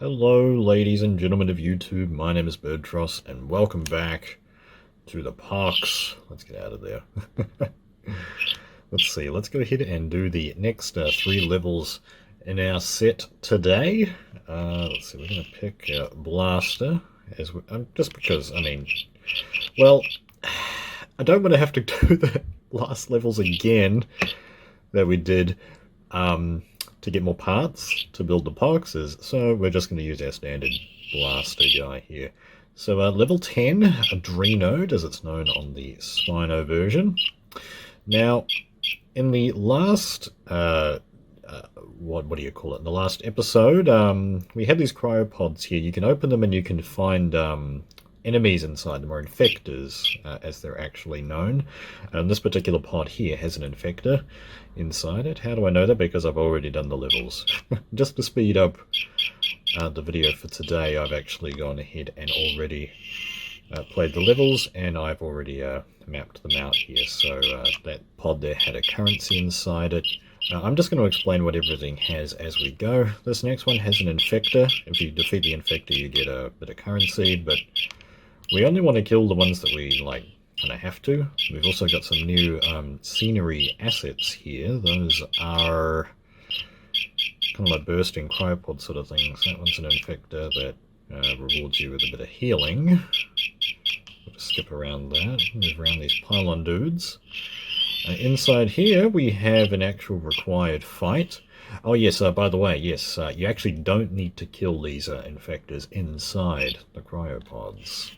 Hello, ladies and gentlemen of YouTube. My name is Birdtross, and welcome back to the Pox. Let's get out of there. Let's see. Let's go ahead and do the next 3 levels in our set today. Let's see. We're going to pick Blaster as just because. Well, I don't want to have to do the last levels again that we did. To get more parts to build the boxes, so we're just going to use our standard blaster guy here. So level 10, Adreno, as it's known on the Spino version. Now, in the last, what do you call it? In the last episode, we had these cryopods here. You can open them and you can find enemies inside them, or infectors, as they're actually known. And this particular pod here has an infector inside it. How do I know that? Because I've already done the levels. Just to speed up the video for today, I've actually gone ahead and already played the levels, and I've already mapped them out here. So that pod there had a currency inside it. I'm just going to explain what everything has as we go. This next one has an infector. If you defeat the infector, you get a bit of currency, but we only want to kill the ones that we, kind of have to. We've also got some new scenery assets here. Those are kind of like bursting cryopod sort of things. That one's an infector that rewards you with a bit of healing. We'll just skip around that, move around these pylon dudes. Inside here we have an actual required fight. Oh yes, by the way, yes, you actually don't need to kill these infectors inside the cryopods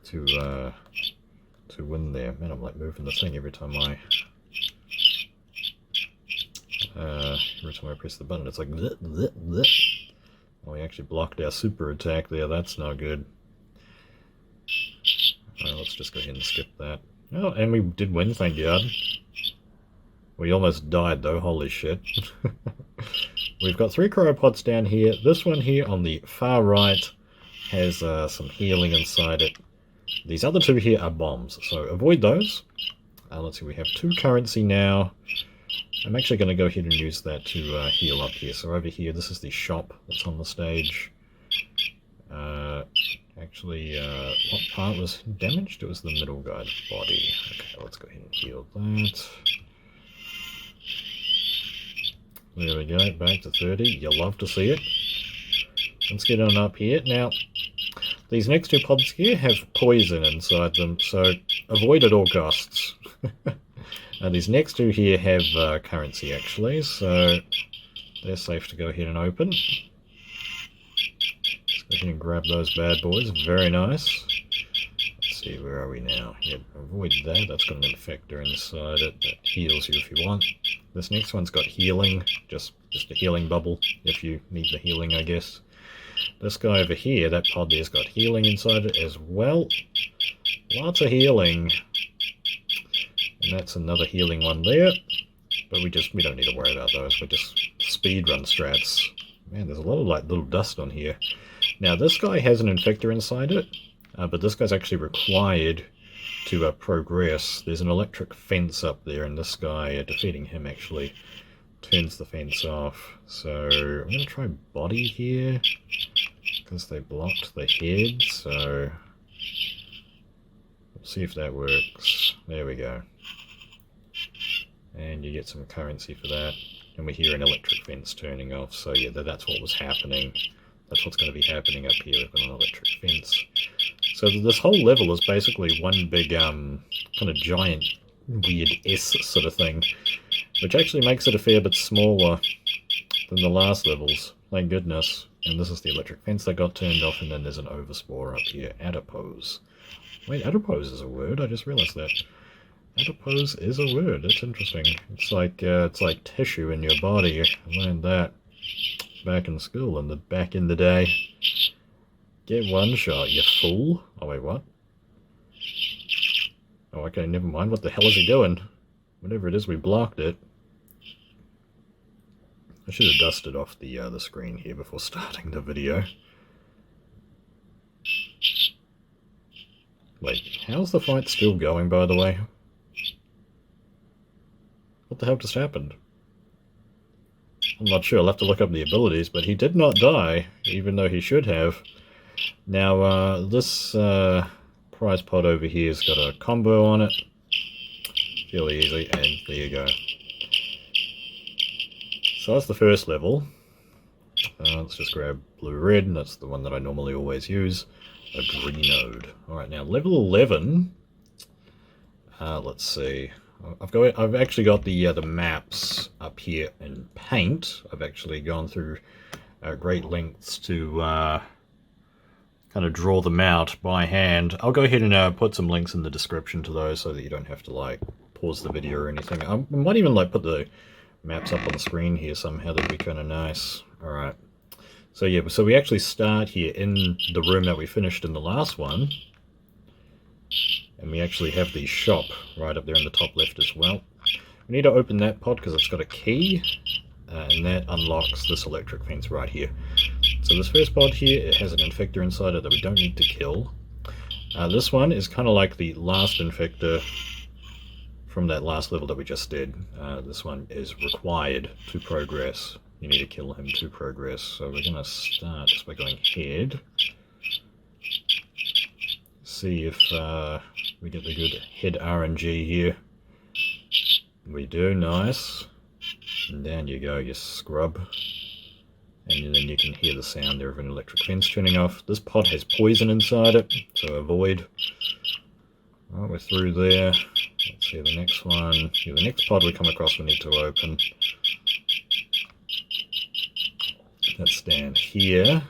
to win there. Man, I'm like moving the thing every time I press the button. It's like bleh, bleh, bleh. Oh, we actually blocked our super attack there. That's no good. Alright, let's just go ahead and skip that. Oh, and we did win, thank God. We almost died though, holy shit. We've got 3 cryopods down here. This one here on the far right has some healing inside it. These other 2 here are bombs, so avoid those. Let's see, we have 2 currency now. I'm actually going to go ahead and use that to heal up here. So over here, this is the shop that's on the stage. Actually, what part was damaged? It was the middle guy's body. Okay, let's go ahead and heal that. There we go, back to 30. You'll love to see it. Let's get on up here. Now, these next 2 pods here have poison inside them, so avoid at all costs. These next 2 here have currency, actually, so they're safe to go ahead and open. Let's go ahead and grab those bad boys. Very nice. Let's see, where are we now? Yep, avoid that. That's got an infector inside it that heals you if you want. This next one's got healing, just a healing bubble if you need the healing, I guess. This guy over here, that pod there's got healing inside it as well. Lots of healing. And that's another healing one there. But we don't need to worry about those. We're just speedrun strats. Man, there's a lot of little dust on here. Now this guy has an infector inside it, but this guy's actually required to progress. There's an electric fence up there, and this guy, defeating him actually turns the fence off. So I'm going to try body here, because they blocked the head, so we'll see if that works. There we go. And you get some currency for that. And we hear an electric fence turning off, so yeah, that's what was happening. That's what's going to be happening up here. We've got an electric fence. So this whole level is basically one big, kind of giant, weird S sort of thing, which actually makes it a fair bit smaller than the last levels. Thank goodness. And this is the electric fence that got turned off, and then there's an overspore up here. Adipose. Wait, adipose is a word? I just realized that. Adipose is a word. That's interesting. It's like tissue in your body. I learned that back in school back in the day. Get one shot, you fool. Oh wait, what? Oh, okay, never mind. What the hell is he doing? Whatever it is, we blocked it. I should have dusted off the screen here before starting the video. Wait, how's the fight still going, by the way? What the hell just happened? I'm not sure, I'll have to look up the abilities, but he did not die, even though he should have. Now, this prize pod over here has got a combo on it. Fairly easy, and there you go. So that's the first level. Let's just grab blue-red, and that's the one that I normally always use. A green node. Alright, now level 11. Let's see. I've actually got the maps up here in paint. I've actually gone through great lengths to kind of draw them out by hand. I'll go ahead and put some links in the description to those so that you don't have to like pause the video or anything. I might even like put the maps up on the screen here somehow. That'd be kind of nice. All right. So yeah, so we actually start here in the room that we finished in the last one. And we actually have the shop right up there in the top left as well. We need to open that pod because it's got a key. And that unlocks this electric fence right here. So this first pod here, it has an infector inside it that we don't need to kill. This one is kind of like the last infector from that last level that we just did. This one is required to progress. You need to kill him to progress. So we're going to start just by going head. See if we get the good head RNG here. We do, nice. And down you go, you scrub. And then you can hear the sound there of an electric fence turning off. This pod has poison inside it, so avoid. Alright, we're through there. Let's see the next one. Yeah, the next pod we come across we need to open. That's down here.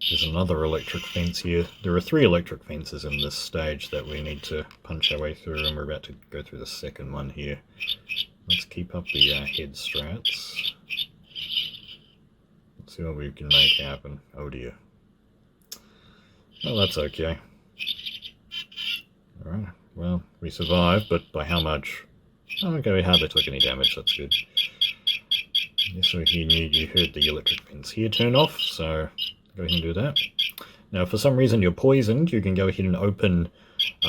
There's another electric fence here. There are 3 electric fences in this stage that we need to punch our way through, and we're about to go through the second one here. Let's keep up the head strats. Let's see what we can make happen. Oh dear. Well, that's okay. Alright, well, we survived, but by how much? Oh, okay, we hardly took any damage, that's good. Yeah, so you heard the electric fence here turn off, so go ahead and do that. Now, if for some reason you're poisoned, you can go ahead and open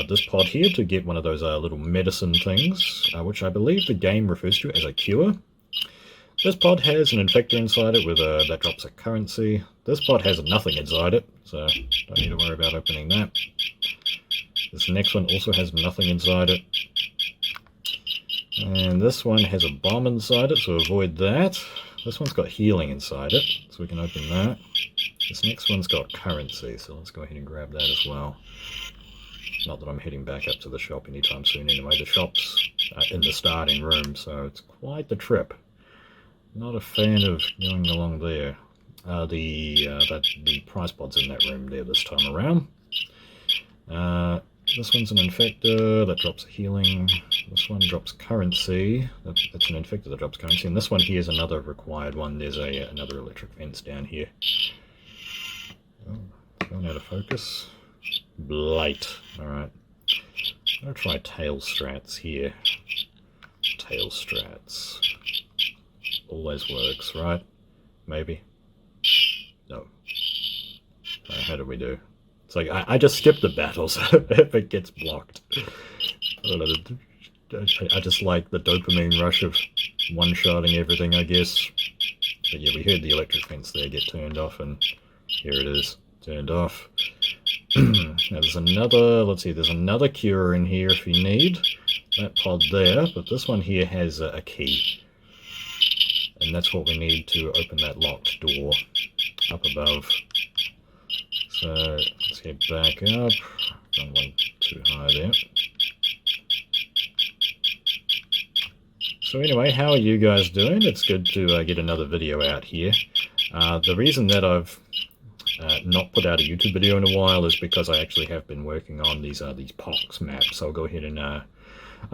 this pod here to get one of those little medicine things, which I believe the game refers to as a cure. This pod has an infector inside it with that drops a currency. This pod has nothing inside it, so don't need to worry about opening that. This next one also has nothing inside it. And this one has a bomb inside it, so avoid that. This one's got healing inside it, so we can open that. This next one's got currency, so let's go ahead and grab that as well. Not that I'm heading back up to the shop anytime soon anyway. The shop's in the starting room, so it's quite the trip. Not a fan of going along there. The prize pod's in that room there this time around. This one's an infector that drops healing. This one drops currency. That's an infector that drops currency. And this one here is another required one. There's another electric fence down here. Oh, going out of focus. Blight. Alright. I'm going to try tail strats here. Tail strats. Always works, right? Maybe? No. How do we do? It's like, I just skip the battles if it gets blocked. I don't know, I just like the dopamine rush of one-shotting everything, I guess. But yeah, we heard the electric fence there get turned off, and here it is, turned off. Now there's another, let's see, there's another cure in here if you need. That pod there, but this one here has a key. And that's what we need to open that locked door up above. So let's head back up. Don't want too high there. So anyway, how are you guys doing? It's good to get another video out here. The reason that I've not put out a YouTube video in a while is because I actually have been working on these Pox maps. So I'll go ahead and I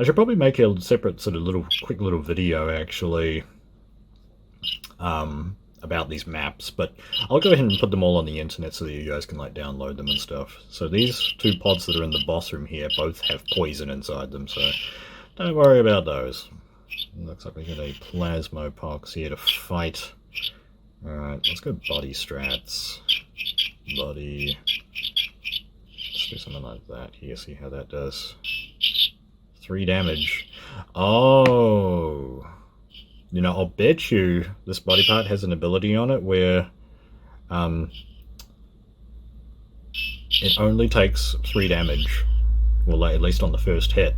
should probably make a separate sort of quick little video actually about these maps, but I'll go ahead and put them all on the internet so that you guys can like download them and stuff. So these 2 pods that are in the boss room here both have poison inside them, so don't worry about those. Looks like we got a Plasmo Pox here to fight. Alright, let's go body strats. Body. Let's do something like that here, see how that does. 3 damage. Oh! You know, I'll bet you this body part has an ability on it where it only takes 3 damage. Well, at least on the first hit.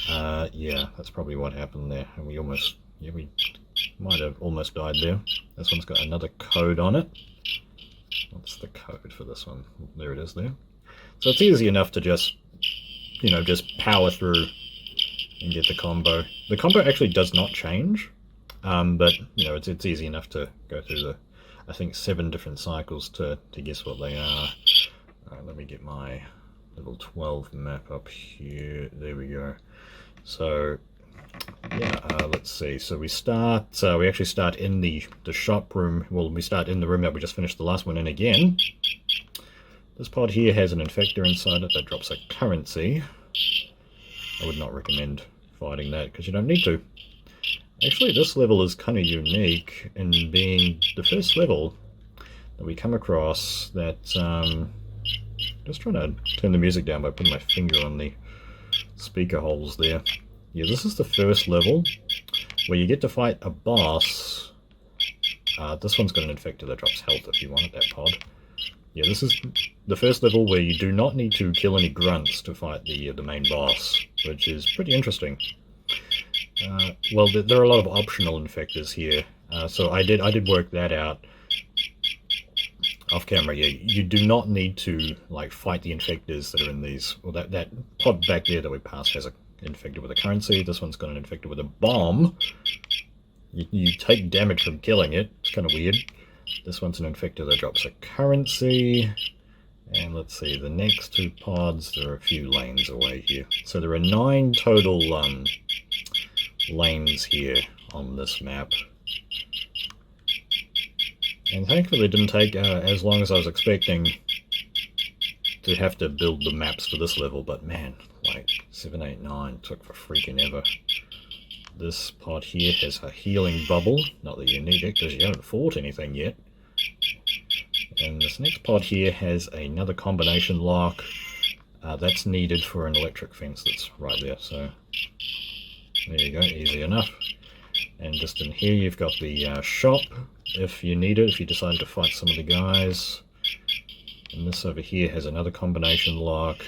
Yeah, that's probably what happened there. And we almost, yeah, we might have almost died there. This one's got another code on it. What's the code for this one? There it is there. So it's easy enough to just, you know, just power through and get the combo. The combo actually does not change, but, you know, it's easy enough to go through the, I think, 7 different cycles to guess what they are. Alright, let me get my level 12 map up here. There we go. So, yeah, let's see. So we start, we actually start in the shop room. Well, we start in the room that we just finished the last one in again. This pod here has an infector inside it that drops a currency. I would not recommend fighting that because you don't need to. Actually, this level is kind of unique in being the first level that we come across that, just trying to turn the music down by putting my finger on the speaker holes there. Yeah, this is the first level where you get to fight a boss. This one's got an infector that drops health if you wanted that pod. Yeah, this is the first level where you do not need to kill any grunts to fight the main boss, which is pretty interesting. Well, there are a lot of optional infectors here, so I did work that out off camera. Yeah, you do not need to like fight the infectors that are in these. Well, that pod back there that we passed has an infector with a currency. This one's got an infector with a bomb. You take damage from killing it. It's kind of weird. This one's an infector that drops a currency. And let's see, the next 2 pods, there are a few lanes away here. So there are 9 total lanes here on this map. And thankfully it didn't take as long as I was expecting to have to build the maps for this level, but man, like 7, 8, 9 took for freaking ever. This pod here has a healing bubble, not that you need it because you haven't fought anything yet. And this next pod here has another combination lock that's needed for an electric fence that's right there, so there you go, easy enough. And just in here you've got the shop if you need it, if you decide to fight some of the guys. And this over here has another combination lock.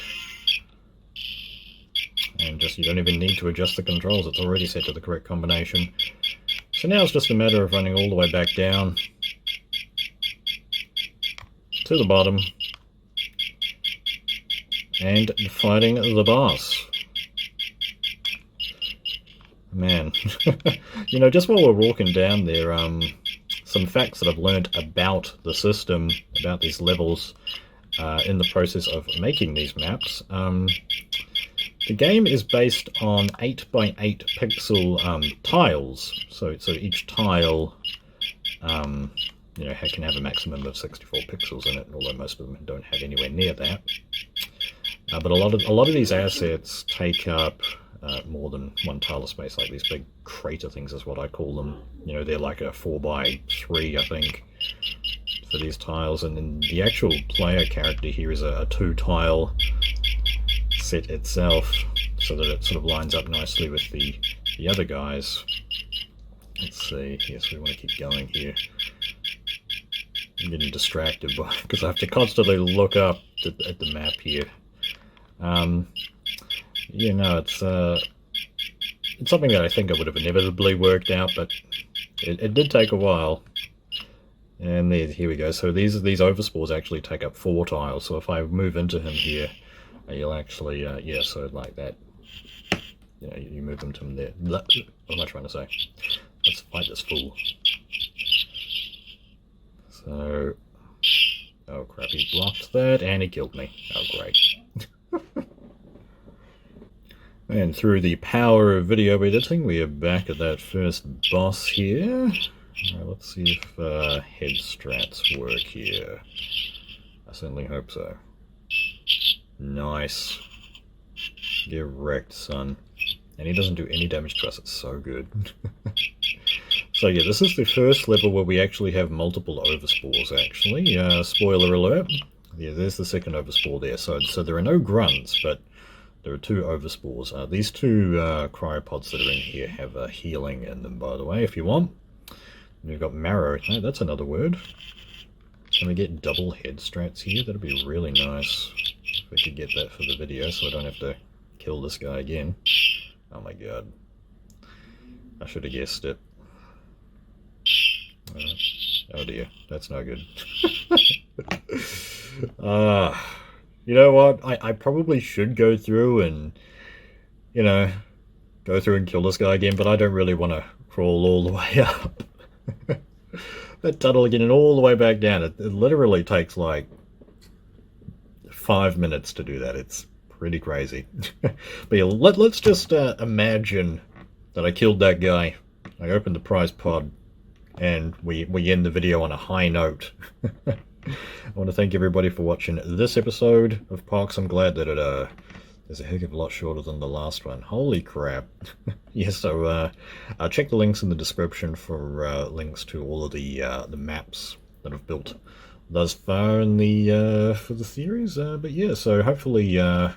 And just, you don't even need to adjust the controls, it's already set to the correct combination. So now it's just a matter of running all the way back down to the bottom and fighting the boss. Man, you know, just while we're walking down there, some facts that I've learned about the system, about these levels, in the process of making these maps. The game is based on 8x8 pixel tiles, so each tile, you know, can have a maximum of 64 pixels in it, although most of them don't have anywhere near that. But a lot of these assets take up more than 1 tile of space, like these big crater things is what I call them. You know, they're like a 4x3, I think, for these tiles, and then the actual player character here is a 2-tile set itself, so that it sort of lines up nicely with the other guys. Let's see, yes, we want to keep going here. I'm getting distracted because I have to constantly look up at the map here. You know, it's something that I think I would have inevitably worked out, but it did take a while. And here we go. So these overspores actually take up 4 tiles. So if I move into him here, you'll actually, yeah, so like that. You know, you move them to him there. What am I trying to say? Let's fight this fool. So, oh crap, he blocked that and he killed me. Oh great. And through the power of video editing, we are back at that first boss here. Right, let's see if head strats work here. I certainly hope so. Nice. Get wrecked, son. And he doesn't do any damage to us, it's so good. So yeah, this is the first level where we actually have multiple overspores, actually. Spoiler alert. Yeah, there's the second overspore there. So there are no grunts, but There are 2 overspores. These 2 cryopods that are in here have healing in them, by the way, if you want. And we've got marrow. Oh, that's another word. Can we get double head strats here? That'd be really nice if we could get that for the video, so I don't have to kill this guy again. Oh my god. I should have guessed it. Oh dear, that's no good. You know what? I probably should go through and, you know, go through and kill this guy again, but I don't really want to crawl all the way up. That tunnel again and all the way back down. It literally takes like 5 minutes to do that. It's pretty crazy. But yeah, let's just imagine that I killed that guy. I opened the prize pod, and we end the video on a high note. I want to thank everybody for watching this episode of Pox. I'm glad that it is a heck of a lot shorter than the last one. Holy crap. Yeah, so check the links in the description for links to all of the maps that I've built thus far in the for the series. But yeah, so hopefully I'll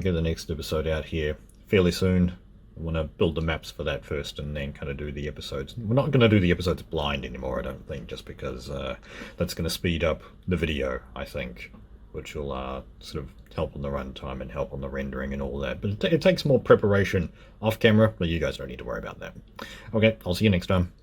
get the next episode out here fairly soon. I want to build the maps for that first and then kind of do the episodes. We're not going to do the episodes blind anymore, I don't think, just because that's going to speed up the video, I think, which will sort of help on the runtime and help on the rendering and all that. But it takes more preparation off camera, but you guys don't need to worry about that. Okay, I'll see you next time.